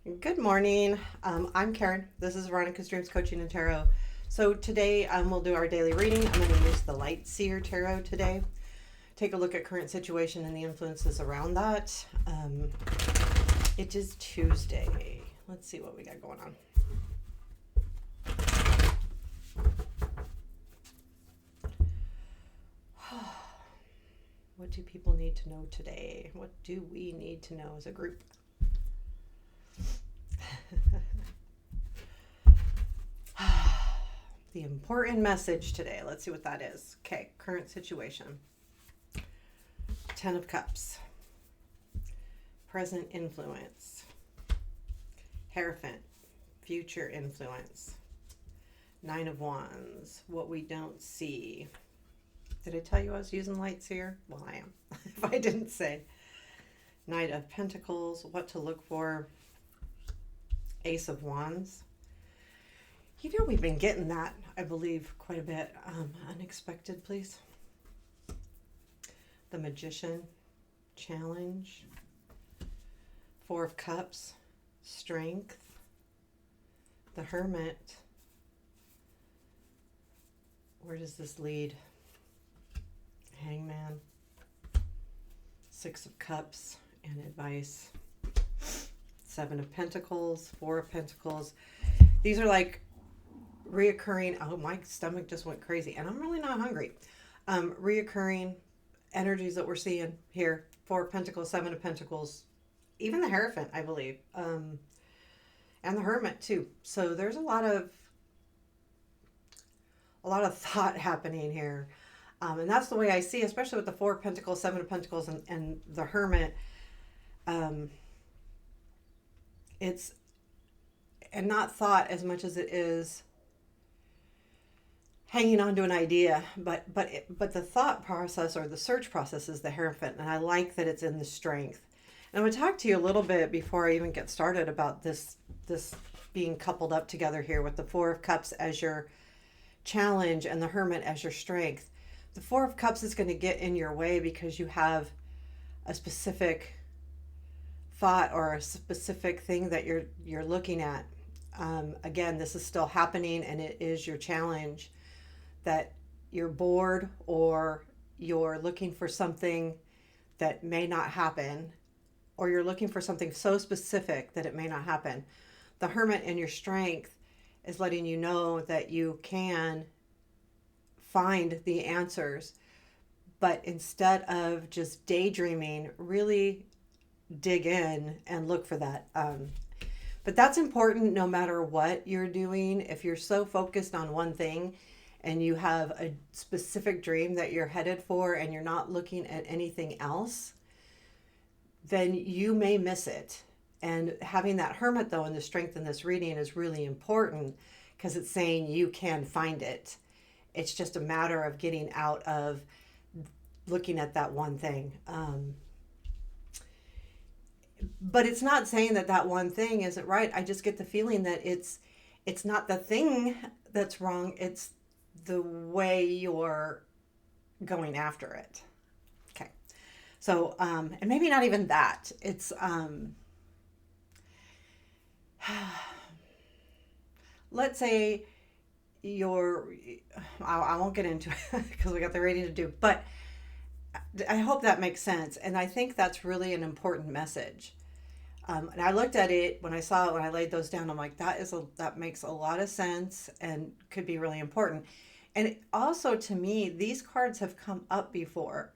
Good morning. I'm Karen. This is Veronica's Dreams Coaching and Tarot. So today we'll do our daily reading. I'm going to use the Light Seer Tarot today. Take a look at current situation and the influences around that. It is Tuesday. Let's see what we got going on. What do people need to know today? What do we need to know as a group? The important message today. Let's see what that is. Okay, current situation. Ten of Cups. Present influence. Hierophant. Future influence. Nine of Wands. What we don't see. Did I tell you I was using Light Seer? Well, I am. If I didn't say. Knight of Pentacles. What to look for. Ace of Wands. You know, we've been getting that, I believe, quite a bit. Unexpected, please. The Magician. Challenge. Four of Cups. Strength. The Hermit. Where does this lead? Hangman. Six of Cups and advice. Seven of Pentacles. Four of Pentacles. These are like reoccurring. Oh, my stomach just went crazy and I'm really not hungry. Reoccurring energies that we're seeing here. Four of Pentacles, Seven of Pentacles, even the Hierophant, I believe, and the Hermit too. So there's a lot of thought happening here. And that's the way I see, especially with the Four of Pentacles, Seven of Pentacles, and the Hermit. It's and not thought as much as it is hanging on to an idea, but the thought process or the search process is the Hierophant, and I like that it's in the Strength. And I'm going to talk to you a little bit before I even get started about this being coupled up together here with the Four of Cups as your challenge and the Hermit as your strength. The Four of Cups is going to get in your way because you have a specific thought or a specific thing that you're looking at. Again, this is still happening, and it is your challenge that you're bored or you're looking for something that may not happen, or you're looking for something so specific that it may not happen. The Hermit in your strength is letting you know that you can find the answers, but instead of just daydreaming, really dig in and look for that. But that's important no matter what you're doing. If you're so focused on one thing and you have a specific dream that you're headed for and you're not looking at anything else, then you may miss it. And having that Hermit, though, in the strength in this reading is really important because it's saying you can find it. It's just a matter of getting out of looking at that one thing. But it's not saying that one thing isn't right. I just get the feeling that it's not the thing that's wrong. It's the way you're going after it. Okay. So, and maybe not even that. It's, let's say I won't get into it because we got the reading to do, but I hope that makes sense. And I think that's really an important message. And I looked at it when I saw it, when I laid those down, I'm like, that makes a lot of sense and could be really important. And also to me, these cards have come up before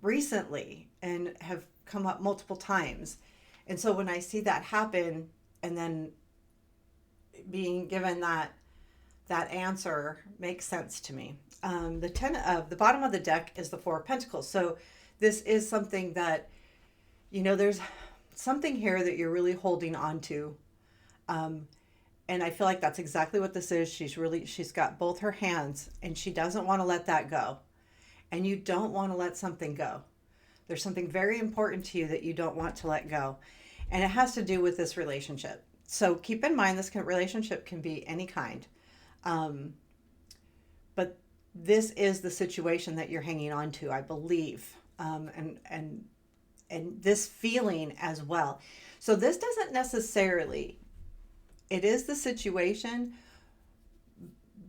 recently and have come up multiple times. And so when I see that happen and then being given that answer makes sense to me. The bottom of the deck is the Four of Pentacles. So this is something that, there's something here that you're really holding on to. And I feel like that's exactly what this is. She's got both her hands and she doesn't want to let that go. And you don't want to let something go. There's something very important to you that you don't want to let go. And it has to do with this relationship. So keep in mind, this relationship can be any kind. But this is the situation that you're hanging on to, I believe. And and this feeling as well. So this doesn't necessarily, it is the situation,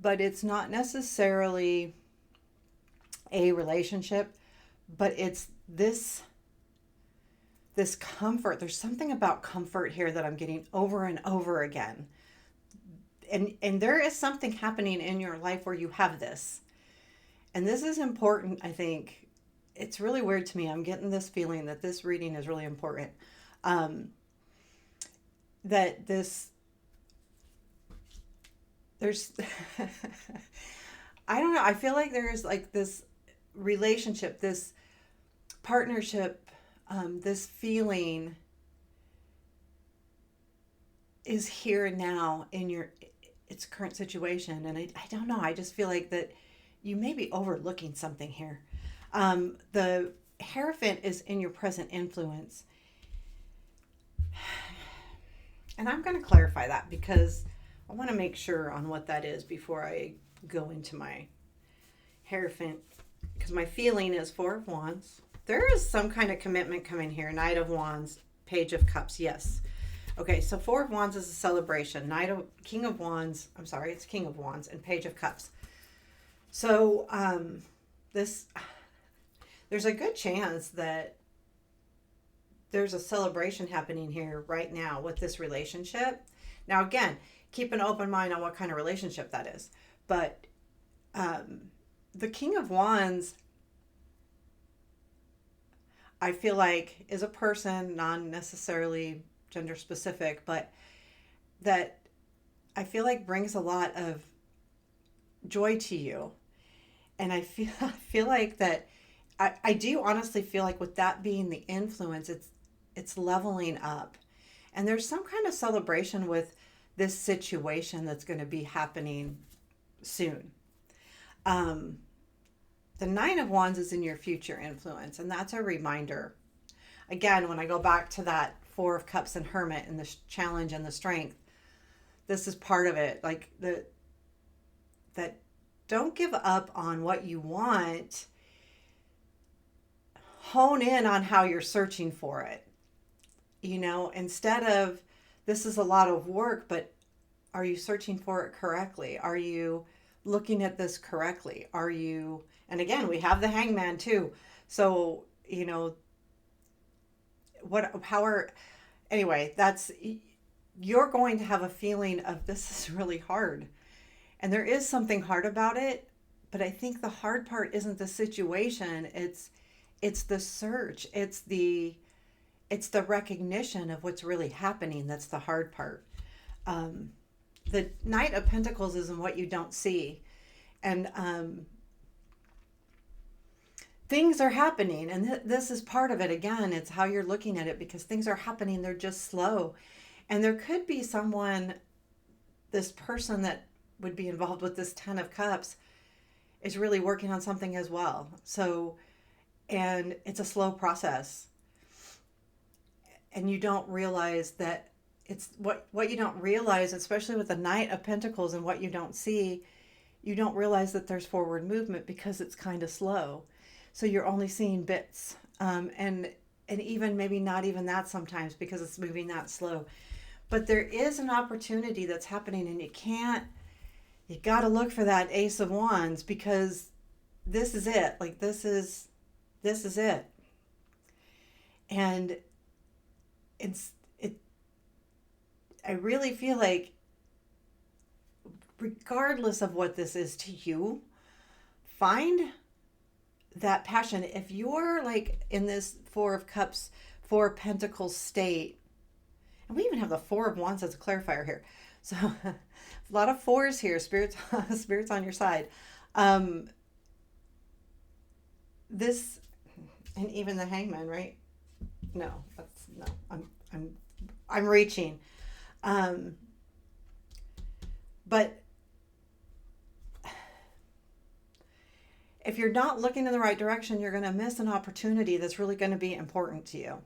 but it's not necessarily a relationship, but it's this comfort. There's something about comfort here that I'm getting over and over again. And there is something happening in your life where you have this. And this is important, I think. It's really weird to me. I'm getting this feeling that this reading is really important. That this, there's, I don't know. I feel like there's like this relationship, this partnership, this feeling is here and now in your its current situation. And I don't know. I just feel like that you may be overlooking something here. The Hierophant is in your present influence. And I'm going to clarify that because I want to make sure on what that is before I go into my Hierophant. Because my feeling is Four of Wands. There is some kind of commitment coming here. Knight of Wands, Page of Cups. Yes. Okay, so Four of Wands is a celebration. King of Wands. I'm sorry, it's King of Wands and Page of Cups. So there's a good chance that there's a celebration happening here right now with this relationship. Now, again, keep an open mind on what kind of relationship that is. But the King of Wands, I feel like, is a person, not necessarily gender specific, but that I feel like brings a lot of joy to you. And I feel like that I do honestly feel like with that being the influence, it's leveling up. And there's some kind of celebration with this situation that's going to be happening soon. The Nine of Wands is in your future influence, and that's a reminder. Again, when I go back to that Four of Cups and Hermit and the challenge and the strength, this is part of it. Like that don't give up on what you want. Hone in on how you're searching for it. You know, instead of this is a lot of work, but are you searching for it correctly? Are you looking at this correctly? Are you, and again, we have the Hangman too. So, you know, anyway, you're going to have a feeling of this is really hard. And there is something hard about it, but I think the hard part isn't the situation. It's the search. It's the recognition of what's really happening. That's the hard part. The Knight of Pentacles is in what you don't see. And things are happening. And this is part of it. Again, it's how you're looking at it because things are happening. They're just slow. And there could be this person that would be involved with this Ten of Cups is really working on something as well. So, and it's a slow process. And you don't realize that it's what you don't realize, especially with the Knight of Pentacles and what you don't see, you don't realize that there's forward movement because it's kind of slow. So you're only seeing bits. And even maybe not even that sometimes because it's moving that slow. But there is an opportunity that's happening and you got to look for that Ace of Wands because this is it. Like this is it. And I really feel like regardless of what this is to you, find that passion. If you're like in this Four of Cups, Four of Pentacles state, and we even have the Four of Wands as a clarifier here. So a lot of fours here, spirits on your side. This, and even the Hangman, right? No, I'm reaching. But if you're not looking in the right direction, you're going to miss an opportunity that's really going to be important to you.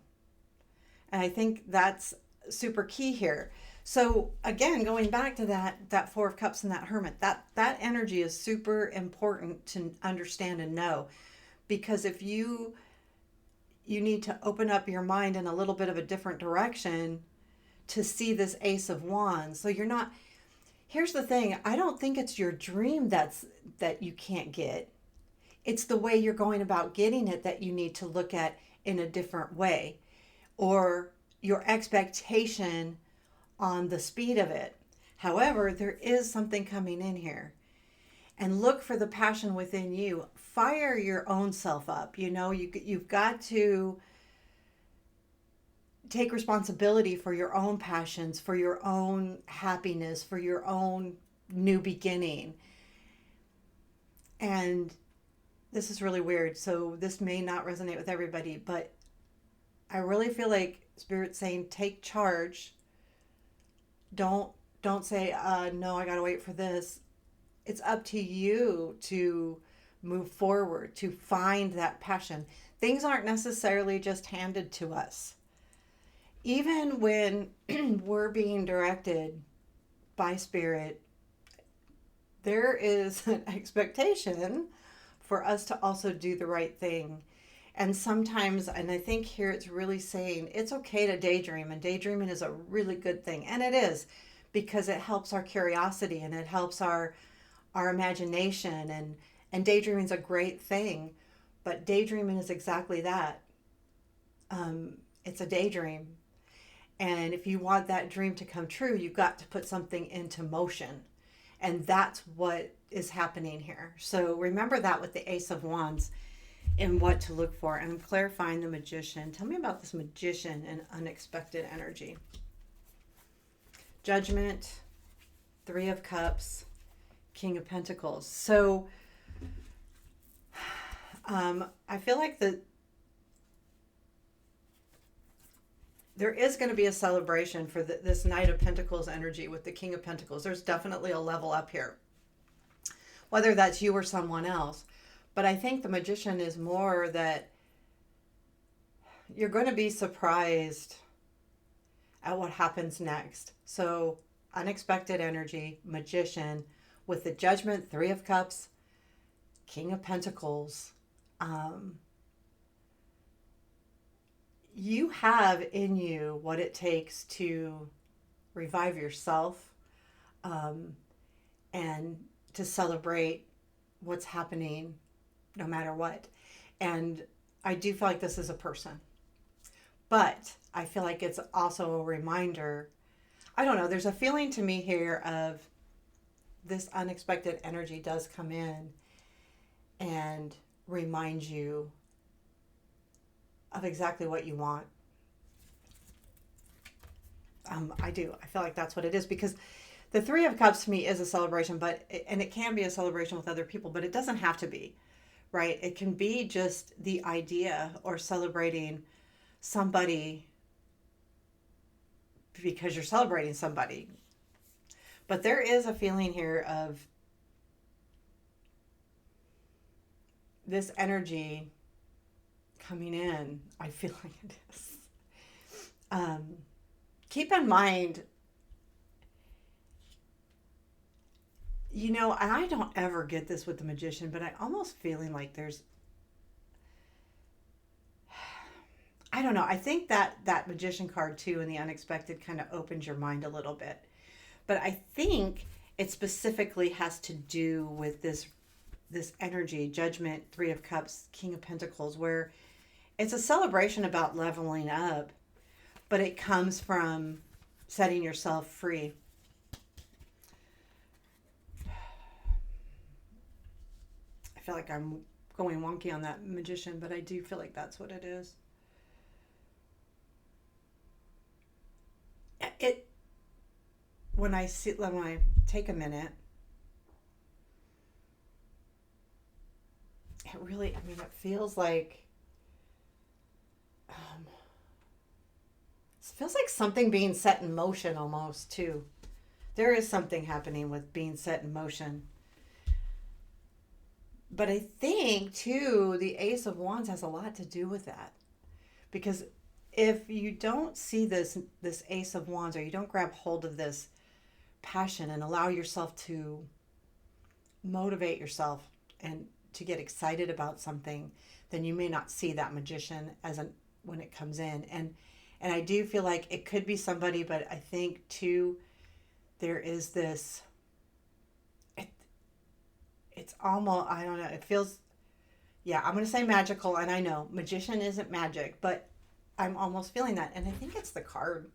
And I think that's super key here. So again, going back to that Four of Cups and that Hermit, that energy is super important to understand and know. Because if you you need to open up your mind in a little bit of a different direction to see this Ace of Wands. So you're not, here's the thing, I don't think it's your dream that you can't get. It's the way you're going about getting it that you need to look at in a different way, or your expectation on the speed of it. However, there is something coming in here. And look for the passion within you. Fire your own self up. You've got to take responsibility for your own passions, for your own happiness, for your own new beginning. And this is really weird, so this may not resonate with everybody, but I really feel like Spirit's saying take charge. Don't say, no, I gotta wait for this. It's up to you to move forward, to find that passion. Things aren't necessarily just handed to us. Even when we're being directed by Spirit, there is an expectation for us to also do the right thing. And sometimes, and I think here it's really saying it's okay to daydream, and daydreaming is a really good thing. And it is, because it helps our curiosity and it helps our imagination, and daydreaming is a great thing. But daydreaming is exactly that. It's a daydream. And if you want that dream to come true, you've got to put something into motion. And that's what is happening here. So remember that with the Ace of Wands and what to look for. And I'm clarifying the Magician. Tell me about this Magician and unexpected energy. Judgment, Three of Cups, King of Pentacles. So I feel like there is going to be a celebration for this Knight of Pentacles energy with the King of Pentacles. There's definitely a level up here, whether that's you or someone else. But I think the Magician is more that you're going to be surprised at what happens next. So unexpected energy, Magician, with the Judgment, Three of Cups, King of Pentacles. You have in you what it takes to revive yourself, and to celebrate what's happening no matter what. And I do feel like this is a person, but I feel like it's also a reminder. I don't know, there's a feeling to me here of this unexpected energy does come in and remind you of exactly what you want. I do. I feel like that's what it is, because the Three of Cups to me is a celebration, and it can be a celebration with other people, but it doesn't have to be, right? It can be just the idea or celebrating somebody because you're celebrating somebody. But there is a feeling here of this energy coming in. I feel like it is. Keep in mind, and I don't ever get this with the Magician, but I almost feeling like I don't know. I think that Magician card too, and the unexpected, kind of opens your mind a little bit. But I think it specifically has to do with this energy, Judgment, Three of Cups, King of Pentacles, where it's a celebration about leveling up, but it comes from setting yourself free. I feel like I'm going wonky on that Magician, but I do feel like that's what it is. When I take a minute, it feels like something being set in motion almost too. There is something happening with being set in motion. But I think too, the Ace of Wands has a lot to do with that. Because if you don't see this Ace of Wands, or you don't grab hold of this passion and allow yourself to motivate yourself and to get excited about something, then you may not see that magician when it comes in. And I do feel like it could be somebody, but I think too there is this it, it's almost, I don't know, it feels, yeah, I'm going to say magical, and I know magician isn't magic, but I'm almost feeling that. And I think it's the card.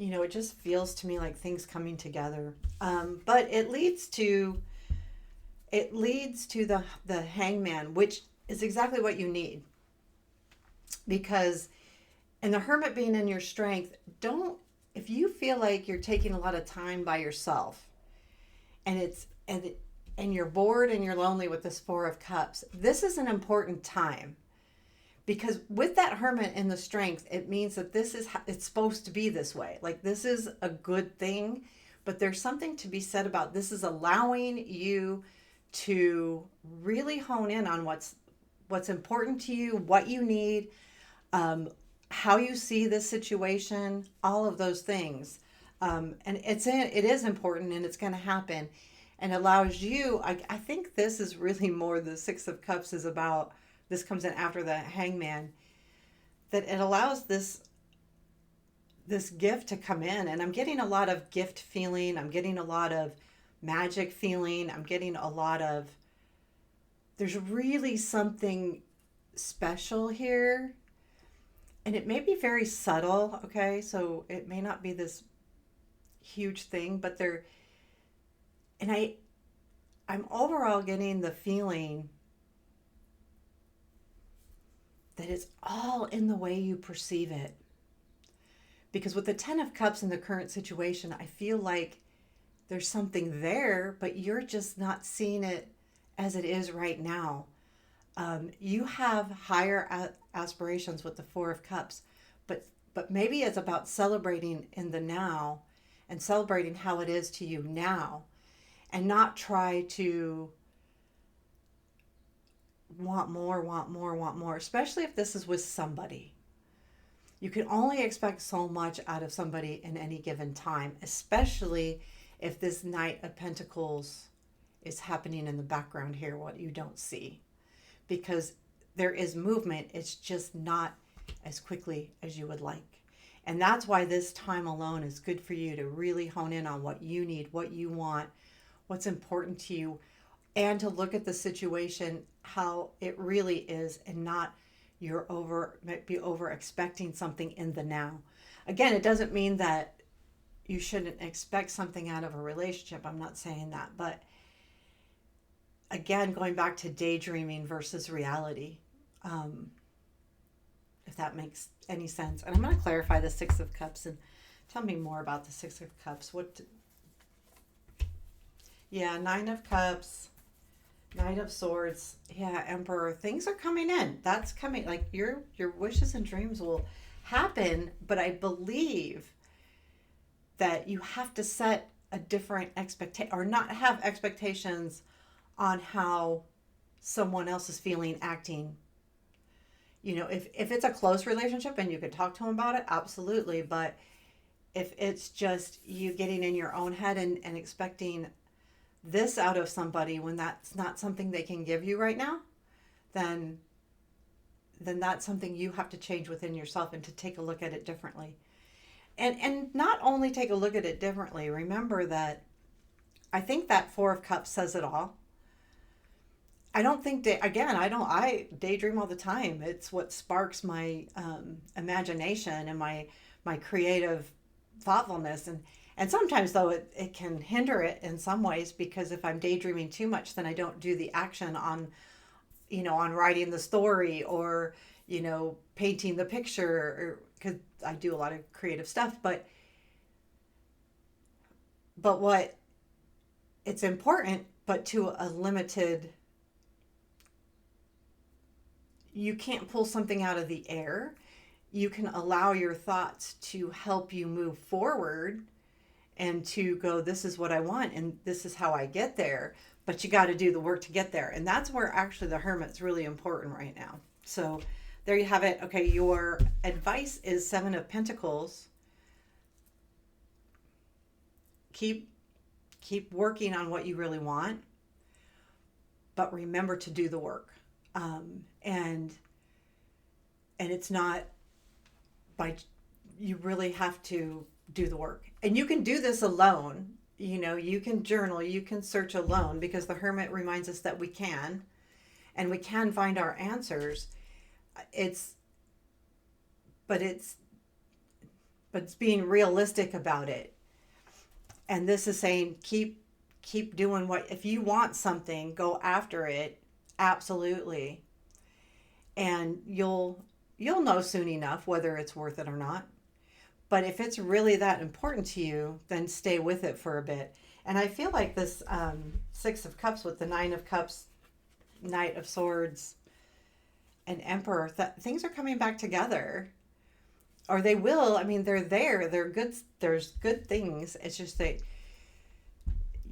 It just feels to me like things coming together. But it leads to the hangman, which is exactly what you need. Because and the hermit being in your strength, don't if you feel like you're taking a lot of time by yourself and and you're bored and you're lonely with this 4 of Cups, this is an important time. Because with that hermit in the strength, it means that it's supposed to be this way. Like, this is a good thing, but there's something to be said about this is allowing you to really hone in on what's important to you, what you need, how you see this situation, all of those things. And it is important, and it's going to happen, and allows you. I think this is really more the 6 of Cups is about. This comes in after the hangman, that it allows this gift to come in. And I'm getting a lot of gift feeling. I'm getting a lot of magic feeling. I'm getting a lot of, there's really something special here. And it may be very subtle, okay? So it may not be this huge thing, but I'm overall getting the feeling that it's all in the way you perceive it. Because with the 10 of Cups in the current situation, I feel like there's something there, but you're just not seeing it as it is right now. You have higher aspirations with the 4 of Cups, but maybe it's about celebrating in the now and celebrating how it is to you now, and not try to want more, especially if this is with somebody. You can only expect so much out of somebody in any given time, especially if this Knight of Pentacles is happening in the background here, what you don't see. Because there is movement, it's just not as quickly as you would like. And that's why this time alone is good for you to really hone in on what you need, what you want, what's important to you, and to look at the situation how it really is, and not might be over expecting something in the now. Again, it doesn't mean that you shouldn't expect something out of a relationship. I'm not saying that, but again, going back to daydreaming versus reality, if that makes any sense. And I'm going to clarify the 6 of Cups and tell me more about the 6 of Cups. Yeah, 9 of Cups. Knight of Swords, yeah, Emperor. Things are coming in. That's coming. Like, your wishes and dreams will happen, but I believe that you have to set a different expectation, or not have expectations on how someone else is feeling, acting. If it's a close relationship and you could talk to them about it, absolutely. But if it's just you getting in your own head and expecting this out of somebody when that's not something they can give you right now, then that's something you have to change within yourself, and to take a look at it differently. And not only take a look at it differently, remember that I think that 4 of Cups says it all. I don't think I daydream all the time. It's what sparks my imagination and my creative thoughtfulness. And sometimes, though, it can hinder it in some ways, because if I'm daydreaming too much, then I don't do the action on writing the story, or, painting the picture, because I do a lot of creative stuff. But what it's important, but to a limited, you can't pull something out of the air. You can allow your thoughts to help you move forward, and to go, this is what I want, and this is how I get there. But you got to do the work to get there. And that's where actually the Hermit's really important right now. So there you have it. Okay, your advice is 7 of Pentacles. Keep working on what you really want, but remember to do the work. And it's not by, you really have to do the work. And you can do this alone. You know, you can journal, you can search alone, because the Hermit reminds us that we can, and we can find our answers. It's, but it's, but it's being realistic about it. And this is saying, keep doing what, if you want something, go after it. Absolutely. And you'll know soon enough whether it's worth it or not. But if it's really that important to you, then stay with it for a bit. And I feel like this Six of Cups with the Nine of Cups, Knight of Swords, and Emperor, that things are coming back together. Or they will. I mean, they're there. They're good. There's good things. It's just that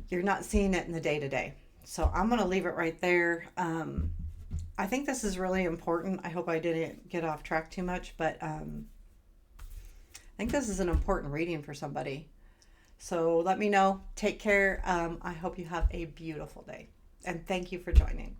you're not seeing it in the day to day. So I'm going to leave it right there. I think this is really important. I hope I didn't get off track too much, but I think this is an important reading for somebody. So let me know. Take care. I hope you have a beautiful day. And thank you for joining.